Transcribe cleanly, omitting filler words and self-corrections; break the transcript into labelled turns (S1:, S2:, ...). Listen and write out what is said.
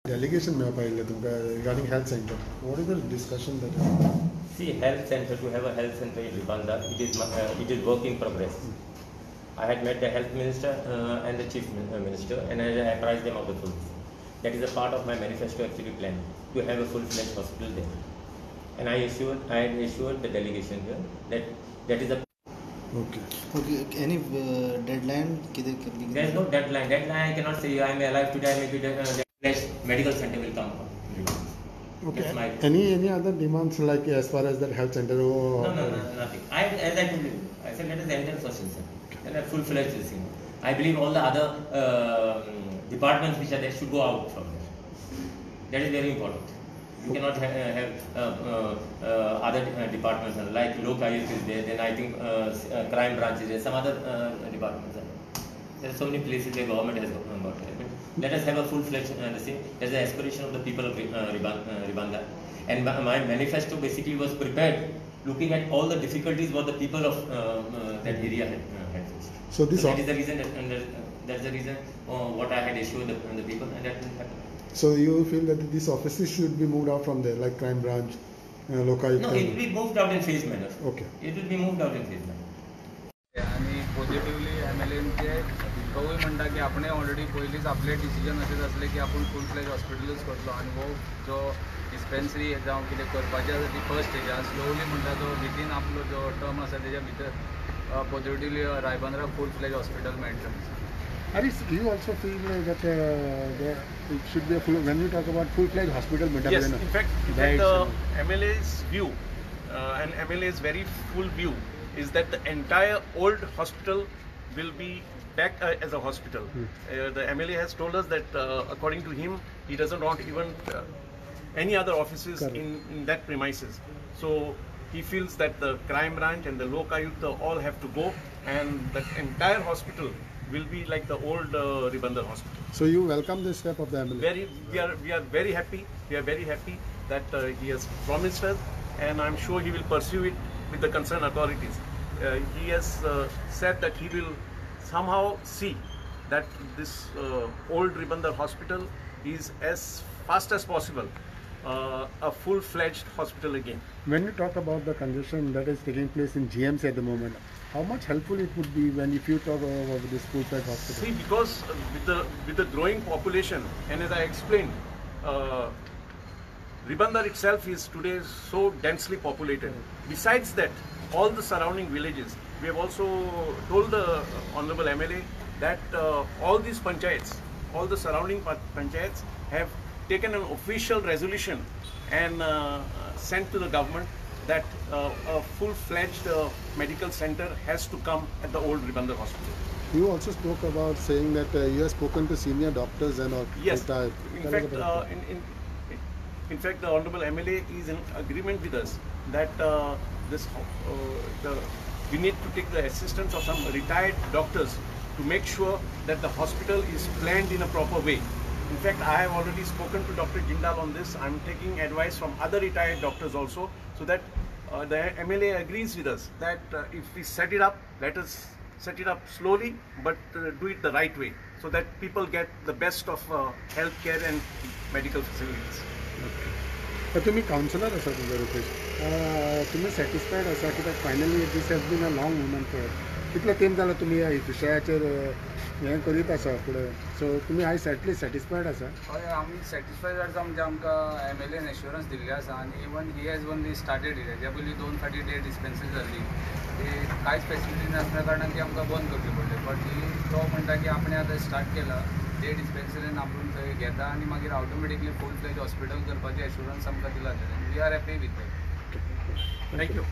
S1: Delegation में पाइले तुमका regarding health center. What is the discussion that?
S2: See, health center, to have a health center in Ribanda, it is work in progress. I had met the health minister and the chief minister, and I apprised them of the full. That is a part of my manifesto actually plan to have a full-fledged hospital there. And I had assured the delegation here that is a.
S1: Okay.
S3: Okay. Any deadline?
S2: There is no deadline. Deadline I cannot say. I am alive today. Maybe the next medical center will come.
S1: Okay. Any other demands like as far as that health center?
S2: No, nothing. As I told you, I said let us enter first and second. Let us full-fledged this thing. I believe all the other departments which are there should go out from there. That is very important. You cannot have other departments like Lokayukt is there. Then I think crime branch is there. Some other departments are there. There are so many places where government has got there. Let us have a full-fledged thing. That's the aspiration of the people of Ribanda. And my manifesto basically was prepared looking at all the difficulties what the people of that area had faced. So that is the reason that's the reason what I had assured the people, and that didn't happen.
S1: So you feel that these offices should be moved out from there, like crime branch, Lokayukt?
S2: No, it will be moved out in phase manner.
S1: Okay.
S2: It will be moved out in phase manner.
S4: आणि positively MLAचे कवय म्हणटा की आपण already पयलींच आपले decision अशेंच आसले की आपण फूल फ्लेज हॉस्पिटलूच करतलो आणि वो जो डिस्पेन्सरी जावं कितें करपाचें आसा ती फर्स्ट स्टेजार स्लोली म्हणटा तो विथीन आपलो जो टर्म आसा तेज्या भितर पॉझिटिव्हली रायबंद्रा फूल फ्लेज हॉस्पिटल मेळटलें.
S1: Aris, do you also feel that it should be a full, when we talk about full-fledged hospital?
S5: Yes, in fact the MLA's view and MLA's very full view is that the entire old hospital will be back as a hospital. The MLA has told us that according to him, he doesn't want even any other offices in that premises. So he feels that the crime branch and the Lokayukt all have to go, and the entire hospital will be like the old Ribandar hospital.
S1: So you welcome this step of the MLA?
S5: We are very happy. We are very happy that he has promised us, and I'm sure he will pursue it with the concerned authorities. He has said that he will somehow see that this old Ribandar hospital is as fast as possible a full-fledged hospital again.
S1: When you talk about the congestion that is taking place in GMC at the moment, how much helpful it would be if you talk about this full-fledged hospital?
S5: See, because with the growing population, and as I explained, Ribandar itself is today so densely populated. Besides that, all the surrounding villages, we have also told the Honorable MLA that all these panchayats, all the surrounding panchayats have taken an official resolution and sent to the government that a full-fledged medical center has to come at the old Ribandar hospital.
S1: You also spoke about saying that you have spoken to senior doctors and all.
S5: Yes. In fact, the Honorable MLA is in agreement with us that we need to take the assistance of some retired doctors to make sure that the hospital is planned in a proper way. In fact, I have already spoken to Dr. Jindal on this. I am taking advice from other retired doctors also, so that the MLA agrees with us that if we set it up, let us set it up slowly, but do it the right way, so that people get the best of health care and medical facilities.
S1: But तुम्ही counselor आसा तुमच्या रुपेश, तुम्ही satisfied आसा की finally this has been a long movement for कितलो time जाला तुम्ही ह्या विशयाचेर हें करीत आसा फुडें, सो तुम्ही आयज satisfied आसा?
S4: हय, आमी सॅटिस्फायड आसा म्हणजे आमकां MLAन एश्युरन्स दिल्ली आसा, आनी even he has only started it. हेज्या पयलीं 2 फावटी डे डिस्पेन्सरी जाल्ली, ती कांयच फॅसिलिटी नासल्या कारणान ती आमकां बंद करची पडली. बट तो म्हणटा की आपण आतां स्टार्ट केला डे डिस्पेन्सरीन आपूण थंय घेता आनी मागीर ऑटोमॅटिकली फूल फ्लेज हॉस्पिटल करपाची एश्युरन्स आमकां दिला. We are happy with that.
S5: Thank you.